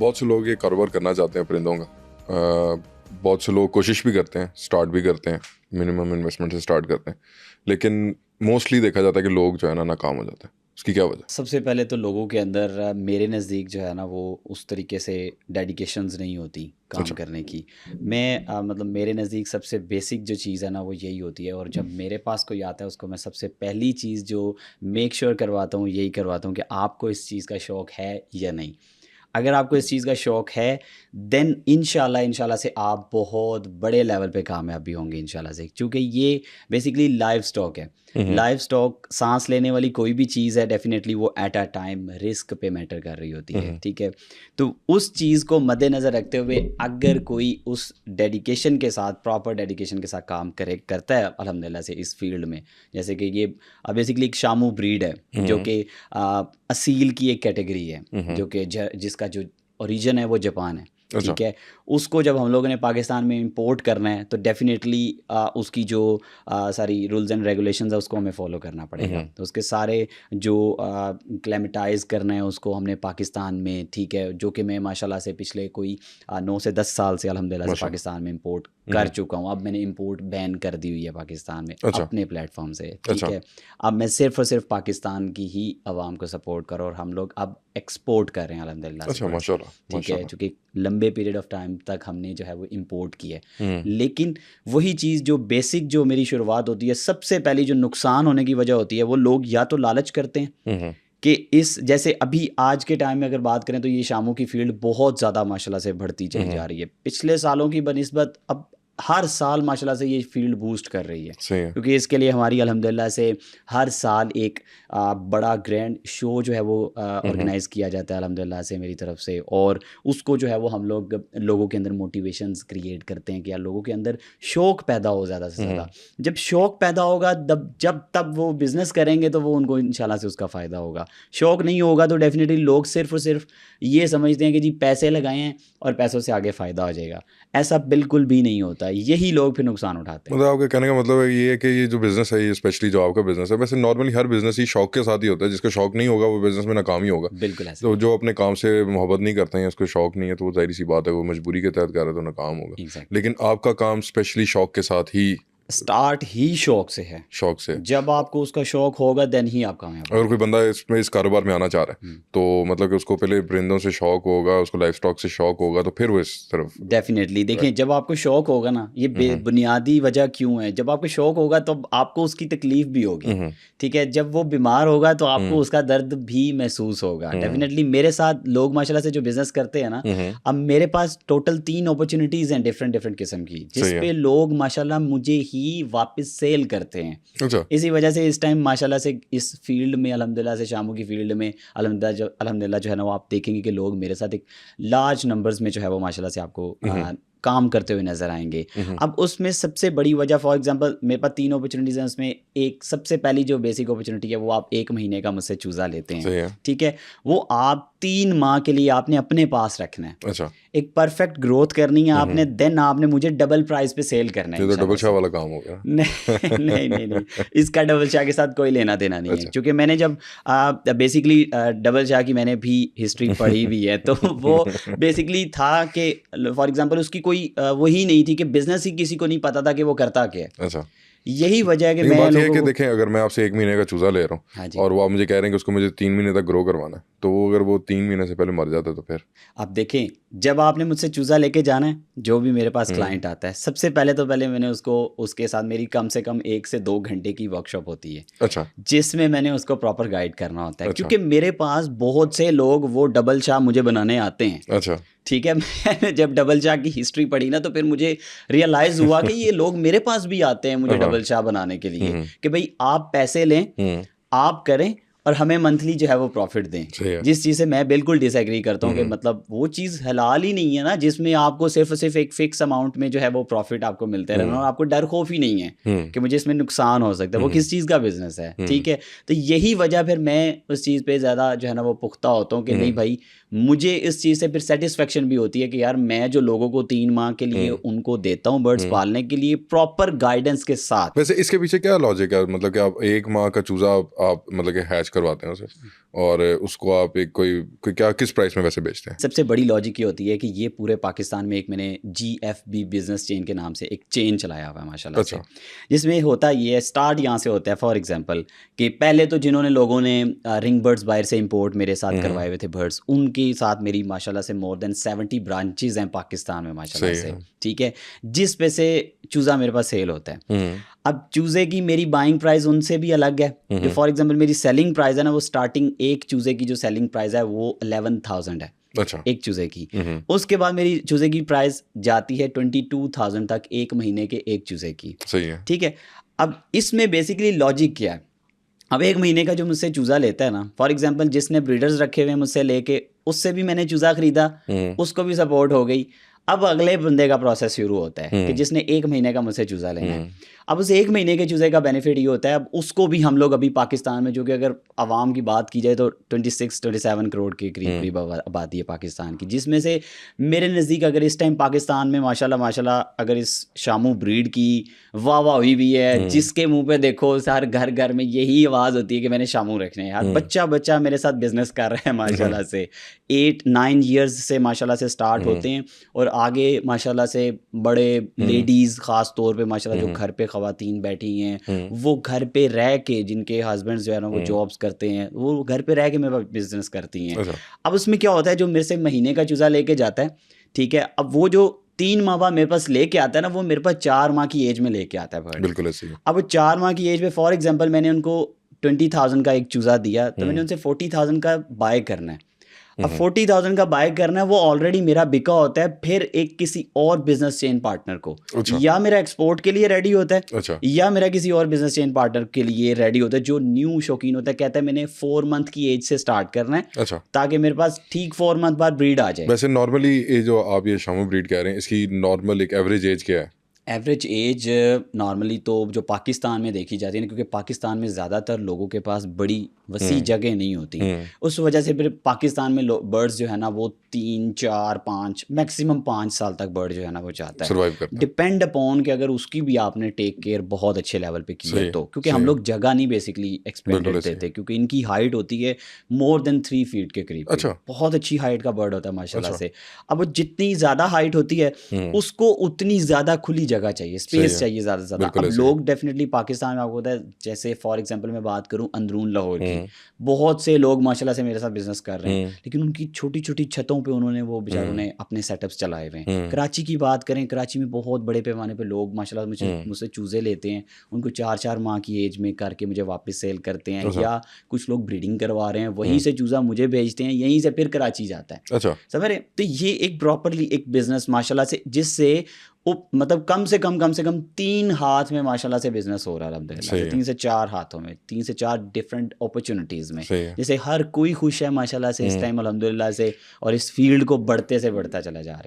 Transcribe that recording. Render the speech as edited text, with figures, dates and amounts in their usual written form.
बहुत से लोग ये कारोबार करना चाहते हैं परिंदों का। बहुत से लोग कोशिश भी करते हैं, स्टार्ट भी करते हैं, मिनिमम इन्वेस्टमेंट से स्टार्ट करते हैं, लेकिन मोस्टली देखा जाता है कि लोग जो है ना नाकाम हो जाते हैं। उसकी क्या वजह? सबसे पहले तो लोगों के अंदर मेरे नज़दीक जो है ना वो उस तरीके से डेडिकेशंस नहीं होती काम अच्छा। करने की। मैं मतलब मेरे नज़दीक सबसे बेसिक जो चीज़ है ना वो यही होती है, और जब मेरे पास कोई आता है उसको मैं सबसे पहली चीज़ जो मेक श्योर करवाता हूँ यही करवाता हूँ कि आपको इस चीज़ का शौक़ है या नहीं। अगर आपको इस चीज़ का शौक़ है, देन इंशाल्लाह से आप बहुत बड़े लेवल पे कामयाब भी होंगे इंशाल्लाह से, क्योंकि ये बेसिकली लाइव स्टॉक है। हम्म। लाइव स्टॉक सांस लेने वाली कोई भी चीज़ है, डेफिनेटली वो एट अ टाइम रिस्क पे मैटर कर रही होती है, हम्म। ठीक है। तो उस चीज़ को मद्देनज़र रखते हुए अगर कोई उस डेडिकेशन के साथ, प्रॉपर डेडिकेशन के साथ काम करता है अल्हम्दुलिल्लाह से इस फील्ड में, जैसे कि ये बेसिकली एक शामू ब्रीड है जो हम्म। कि असील की एक कैटेगरी है, हम्म। जो कि जिसका जो ओरिजिन है वो जापान है, अच्छा। ठीक है। उसको जब हम लोगों ने पाकिस्तान में इंपोर्ट करना है तो डेफिनेटली उसकी जो सारी रूल्स एंड रेगुलेशंस है उसको हमें फॉलो करना पड़ेगा। हम्म। तो उसके सारे जो क्लेमेटाइज करना है उसको हमने पाकिस्तान में, ठीक है, जो कि मैं माशाल्लाह से पिछले कोई 9 से 10 साल से अल्हम्दुलिल्लाह से माशाल्लाह। पाकिस्तान में इंपोर्ट कर हम्म। चुका हूँ। अब मैंने इंपोर्ट बैन कर दी हुई है पाकिस्तान में अच्छा। अपने प्लेटफॉर्म से, ठीक अच्छा। है। अब मैं सिर्फ़ और सिर्फ पाकिस्तान की ही आवाम को सपोर्ट करूँ, और हम लोग अब एक्सपोर्ट कर रहे हैं अल्हम्दुलिल्लाह से अच्छा। बड़ा, माशाल्लाह ठीक है, माशाल्लाह। चूँकि लंबे पीरियड ऑफ टाइम तक हमने जो है वो इंपोर्ट की है। हम्म। लेकिन वही चीज़ जो बेसिक जो मेरी शुरुआत होती है, सबसे पहली जो नुकसान होने की वजह होती है, वो लोग या तो लालच करते हैं हम्म। कि इस जैसे अभी आज के टाइम में अगर बात करें तो ये शामों की फ़ील्ड बहुत ज़्यादा माशाल्लाह से बढ़ती चली हम्म। जा रही है। पिछले सालों की बनिस्बत अब हर साल माशाल्लाह से ये फ़ील्ड बूस्ट कर रही है। सही है। क्योंकि इसके लिए हमारी अल्हम्दुलिल्लाह से हर साल एक बड़ा ग्रैंड शो जो है वो हम्म। ऑर्गेनाइज़ किया जाता है अल्हम्दुलिल्लाह से मेरी तरफ से, और उसको जो है वो हम लोग लोगों के अंदर मोटिवेशंस क्रिएट करते हैं कि यार लोगों के अंदर शौक़ पैदा हो ज़्यादा से हम्म। ज़्यादा। जब शौक़ पैदा होगा तब वो बिज़नेस करेंगे तो वो उनको इंशाल्लाह से उसका फ़ायदा होगा। शौक़ नहीं होगा तो डेफ़िनेटली लोग सिर्फ़ और सिर्फ ये समझते हैं कि जी पैसे लगाए हैं और पैसों से आगे फ़ायदा हो जाएगा। ऐसा बिल्कुल भी नहीं होता। यही लोग फिर नुकसान उठाते हैं। मतलब आपके कहने का मतलब है ये है कि ये जो बिजनेस है, ये स्पेशली जो आपका बिजनेस है, वैसे नॉर्मली हर बिजनेस ही शौक के साथ ही होता है। जिसका शौक नहीं होगा वो बिजनेस में नाकाम ही होगा। बिल्कुल ऐसा तो ही है। जो अपने काम से मोहब्बत नहीं करते हैं, उसको शौक नहीं है, तो वो जाहिर सी बात है वो मजबूरी के तहत कर रहा है तो नाकाम होगा। एग्ज़ैक्टली। लेकिन आपका काम स्पेशली शौक के साथ ही, स्टार्ट ही शौक से है। शौक से। जब आपको उसका शौक होगा देन ही आप कामयाब अगर होंगे। कोई बंदा इसमें इस कारोबार में आना चाह रहा है, हुँ। तो मतलब कि उसको पहले परिंदों से शौक होगा, उसको लाइफ स्टॉक से शौक होगा, तो फिर वो इस तरफ। डेफ़िनेटली देखिए, जब आपको शौक होगा ना, ये हम्म। बुनियादी वजह क्यों है, जब आपको शौक होगा तो आपको उसकी तकलीफ़ भी होगी, हम्म। ठीक है? जब वो बीमार होगा तो आपको हम्म। उसका दर्द भी महसूस होगा। हम्म। डेफ़िनेटली मेरे साथ लोग माशाल्लाह से जो बिज़नेस करते हैं ना, हम्म। अब मेरे पास टोटल 3 अपॉर्च्युनिटीज़ हैं डिफ़रेंट किस्म की, जिस सही है। पे लोग माशाल्लाह मुझे ही वापस सेल करते हैं। अच्छा। इसी वजह से इस टाइम माशाल्लाह से इस फ़ील्ड में अल्हम्दुलिल्लाह से शामों की फ़ील्ड में अल्हम्दुलिल्लाह जो है ना वो आप देखेंगे कि लोग मेरे साथ एक लार्ज नंबर्स में जो है वो माशाल्लाह से आपको हम्म। काम करते हुए नज़र आएँगे। हम्म। अब उसमें सबसे बड़ी वजह, फॉर एग्ज़ाम्पल मेरे पास 3 अपॉर्च्युनिटीज़ हैं, उसमें एक सबसे पहली जो बेसिक अपॉर्च्युनिटी है वो आप 1 महीने का मुझसे चूज़ा लेते हैं, सही है। ठीक है? वो आप 3 माह के लिए आपने अपने पास रखना है। अच्छा। एक परफेक्ट ग्रोथ करनी है हम्म। आपने, देन आपने मुझे डबल प्राइस पे सेल करना है ये तो डबल इंशाल्लाह शाह से। वाला काम हो गया। नहीं, नहीं, इसका डबल चाह के साथ कोई लेना-देना नहीं है। अच्छा। क्योंकि मैंने जब बेसिकली डबल चाह की मैंने भी हिस्ट्री पढ़ी हुई है, तो वो बेसिकली था कि फॉर एग्ज़ाम्पल उसकी कोई वो ही नहीं थी कि बिज़नेस ही किसी को नहीं पता था कि वो करता क्या है। अच्छा। यही वजह है कि लेकिन मैं बात यह है लोगों कि को। देखें, अगर मैं आपसे 1 महीने का चूज़ा ले रहा हाँ हूँ जी। और वो आप मुझे कह रहे हैं कि उसको मुझे 3 महीने तक ग्रो करवाना है, तो वो अगर वो 3 महीने से पहले मर जाता है तो फिर? आप देखें, जब आपने मुझसे चूज़ा लेके जाना है, जो भी मेरे पास हम्म। क्लाइंट आता है, सबसे पहले तो पहले मैंने उसके साथ मेरी कम से कम 1 से 2 घंटे की वर्कशॉप होती है, अच्छा। जिसमें मैंने उसको प्रॉपर गाइड करना होता है। अच्छा। क्योंकि मेरे पास बहुत से लोग वो डबल चाह मुझे बनाने आते हैं, अच्छा। ठीक है? मैंने जब डबल चाह की हिस्ट्री पढ़ी ना तो फिर मुझे रियलाइज़ हुआ कि ये लोग मेरे पास भी आते हैं मुझे हाँ। डबल चाह बनाने के लिए, हम्म। कि भई आप पैसे लें, हम्म। आप करें और हमें मंथली जो है वो प्रॉफ़िट दें। सही है। जिस चीज़ से मैं बिल्कुल डिसएग्री करता हूँ कि हम्म। मतलब वो चीज़ हलाल ही नहीं है ना, जिसमें आपको सिर्फ़ और सिर्फ़ एक फ़िक्स अमाउंट में जो है वो प्रॉफ़िट आपको मिलते रहना, और हम्म। आपको डर खौफ़ ही नहीं है हम्म। कि मुझे इसमें नुकसान हो सकता है। वो हम्म। किस चीज़ का बिज़नेस है, हम्म। ठीक है? तो यही वजह फिर मैं उस चीज़ पे ज़्यादा जो है ना वो पुख्ता होता हूँ कि नहीं हम्म। भाई, मुझे इस चीज़ से फिर सेटिस्फेक्शन भी होती है कि यार मैं जो लोगों को 3 माह के लिए उनको देता हूँ बर्ड्स पालने के लिए प्रॉपर गाइडेंस के साथ। वैसे इसके पीछे क्या लॉजिक है, मतलब कि आप 1 माह का चूजा आप मतलब कि हैच करवाते हैं उसे और उसको आप एक कोई क्या किस प्राइस में वैसे बेचते हैं? सबसे बड़ी लॉजिक ये होती है कि ये पूरे पाकिस्तान में एक मैंने GFB बिजनेस चेन के नाम से एक चेन चलाया हुआ है माशाल्लाह से, जिसमें होता ये है, स्टार्ट यहाँ से होता है फॉर एग्जांपल कि पहले तो जिन्होंने लोगों ने रिंग बर्ड्स बाहर से इंपोर्ट मेरे साथ करवाए हुए थे बर्ड्स, उनके साथ मेरी माशाल्लाह से मोर देन 70 ब्रांचेज हैं पाकिस्तान में माशाल्लाह से, ठीक है, जिस पे से चूज़ा मेरे पास सेल होता है। अब चूज़े की मेरी बाइंग प्राइस उनसे भी अलग है, जो फॉर एग्जांपल मेरी सेलिंग प्राइस है ना, वो स्टार्टिंग एक चूज़े की जो सेलिंग प्राइस है वो 11,000 है। अच्छा। एक चूज़े की। उसके बाद मेरी चूज़े की प्राइस जाती है 22,000 तक एक महीने के एक चूज़े की। सही है। ठीक है, अब इसमें बेसिकली लॉजिक क्या है, अब एक महीने का जो मुझसे चूज़ा लेता है ना, फॉर एग्जांपल जिसने ब्रीडर्स रखे हुए मुझसे लेके, उससे भी मैंने चूज़ा ख़रीदा, उसको भी सपोर्ट हो गई। अब अगले बंदे का प्रोसेस शुरू होता है कि जिसने एक महीने का मुझसे चूज़ा लेना है। अब उस एक महीने के चूज़े का बेनिफिट ये होता है, अब उसको भी हम लोग अभी पाकिस्तान में, जो कि अगर आवाम की बात की जाए तो 26-27 करोड़ के करीब आबादी है पाकिस्तान की, जिसमें से मेरे नज़दीक अगर इस टाइम पाकिस्तान में माशाल्लाह अगर इस शामू ब्रीड की वाह हुई भी है, जिसके मुंह पे देखो हर घर में यही आवाज़ होती है कि मैंने शामू रखने हैं। यार बच्चा मेरे साथ बिजनेस कर रहे हैं माशाल्लाह से, 8-9 ईयर्स से माशाल्लाह से स्टार्ट होते हैं और आगे माशाल्लाह से बड़े लेडीज़ ख़ास तौर पे माशाल्लाह जो घर पे ख़वातीन बैठी हैं, वो घर पे रह के, जिनके हस्बैंड्स जो है ना वो जॉब्स करते हैं, वो घर पे रह के मेरे पास बिजनेस करती हैं। अब उसमें क्या होता है, जो मेरे से महीने का चूज़ा लेके जाता है, ठीक है, अब वो जो 3 माह बाद मेरे पास लेके आता है ना, वो मेरे पास 4 माह की एज में लेके आता है बर्ड। बिल्कुल ऐसे ही। अब 4 माह की एज में फॉर एग्जांपल मैंने उनको 20,000 का एक चूज़ा दिया, तो मैंने उनसे 40,000 का बाय करना है। अब 40,000 का बाय करना है, वो ऑलरेडी मेरा बिका होता है फिर एक किसी और बिजनेस चेन पार्टनर को। अच्छा। या मेरा एक्सपोर्ट के लिए रेडी होता है। अच्छा। या मेरा किसी और बिजनेस चेन पार्टनर के लिए रेडी होता है, जो न्यू शौकीन होता है, कहता है मैंने 4 मंथ की एज से स्टार्ट करना है। अच्छा। ताकि मेरे पास ठीक 4 मंथ बाद ब्रीड आ जाए। वैसे नॉर्मली ये जो आप ये शामू ब्रीड कह रहे हैं, इसकी नॉर्मल एक एवरेज एज क्या है? एवरेज एज नॉर्मली तो जो पाकिस्तान में देखी जाती है ना, क्योंकि पाकिस्तान में ज़्यादातर लोगों के पास बड़ी वसी जगह नहीं होती, उस वजह से फिर पाकिस्तान में बर्ड्स जो है ना वो 3-4-5 मैक्सिमम 5 साल तक बर्ड जो है ना वो चाहता है सर्वाइव करता है। डिपेंड अपॉन कि अगर उसकी भी आपने टेक केयर बहुत अच्छे लेवल पे की है तो, क्योंकि हम लोग जगह नहीं बेसिकली एक्सपेंडेड देते, क्योंकि इनकी हाइट होती है मोर देन 3 फीट के करीब। अच्छा। बहुत अच्छी हाइट का बर्ड होता है माशाल्लाह से। अब वो जितनी ज़्यादा हाइट होती है उसको उतनी ज़्यादा खुली जगह चाहिए, स्पेस चाहिए ज़्यादा से ज़्यादा। अब लोग डेफिनेटली पाकिस्तान में आपको होता है, जैसे फॉर एग्जांपल मैं बात करूं अंदरून लाहौर की, बहुत से लोग माशाल्लाह से मेरे साथ बिजनेस कर रहे हैं, लेकिन उनकी छोटी छोटी छतों पे उन्होंने वो बेचारों ने अपने सेटअप्स चलाए हुए हैं। कराची की बात करें, कराची में बहुत बड़े पैमाने पे लोग माशाल्लाह मुझसे चूज़े लेते हैं, उनको 4-4 माह की एज में करके मुझे वापस सेल करते हैं, या कुछ लोग ब्रीडिंग करवा रहे हैं, वहीं से चूज़ा मुझे भेजते हैं, यहीं से फिर कराची जाता है। अच्छा। समझ रहे? तो ये एक प्रॉपरली एक बिजनेस माशाल्लाह से, जिससे मतलब कम से कम 3 हाथ में माशाल्लाह से बिजनेस हो रहा है अल्हम्दुलिल्लाह, 3 से 4 हाथों में, 3 से 4 डिफरेंट अपॉर्चुनिटीज़ में, जैसे हर कोई खुश है माशाल्लाह से इस टाइम अल्हम्दुलिल्लाह से, और इस फील्ड को बढ़ते से बढ़ता चला जा रहा है।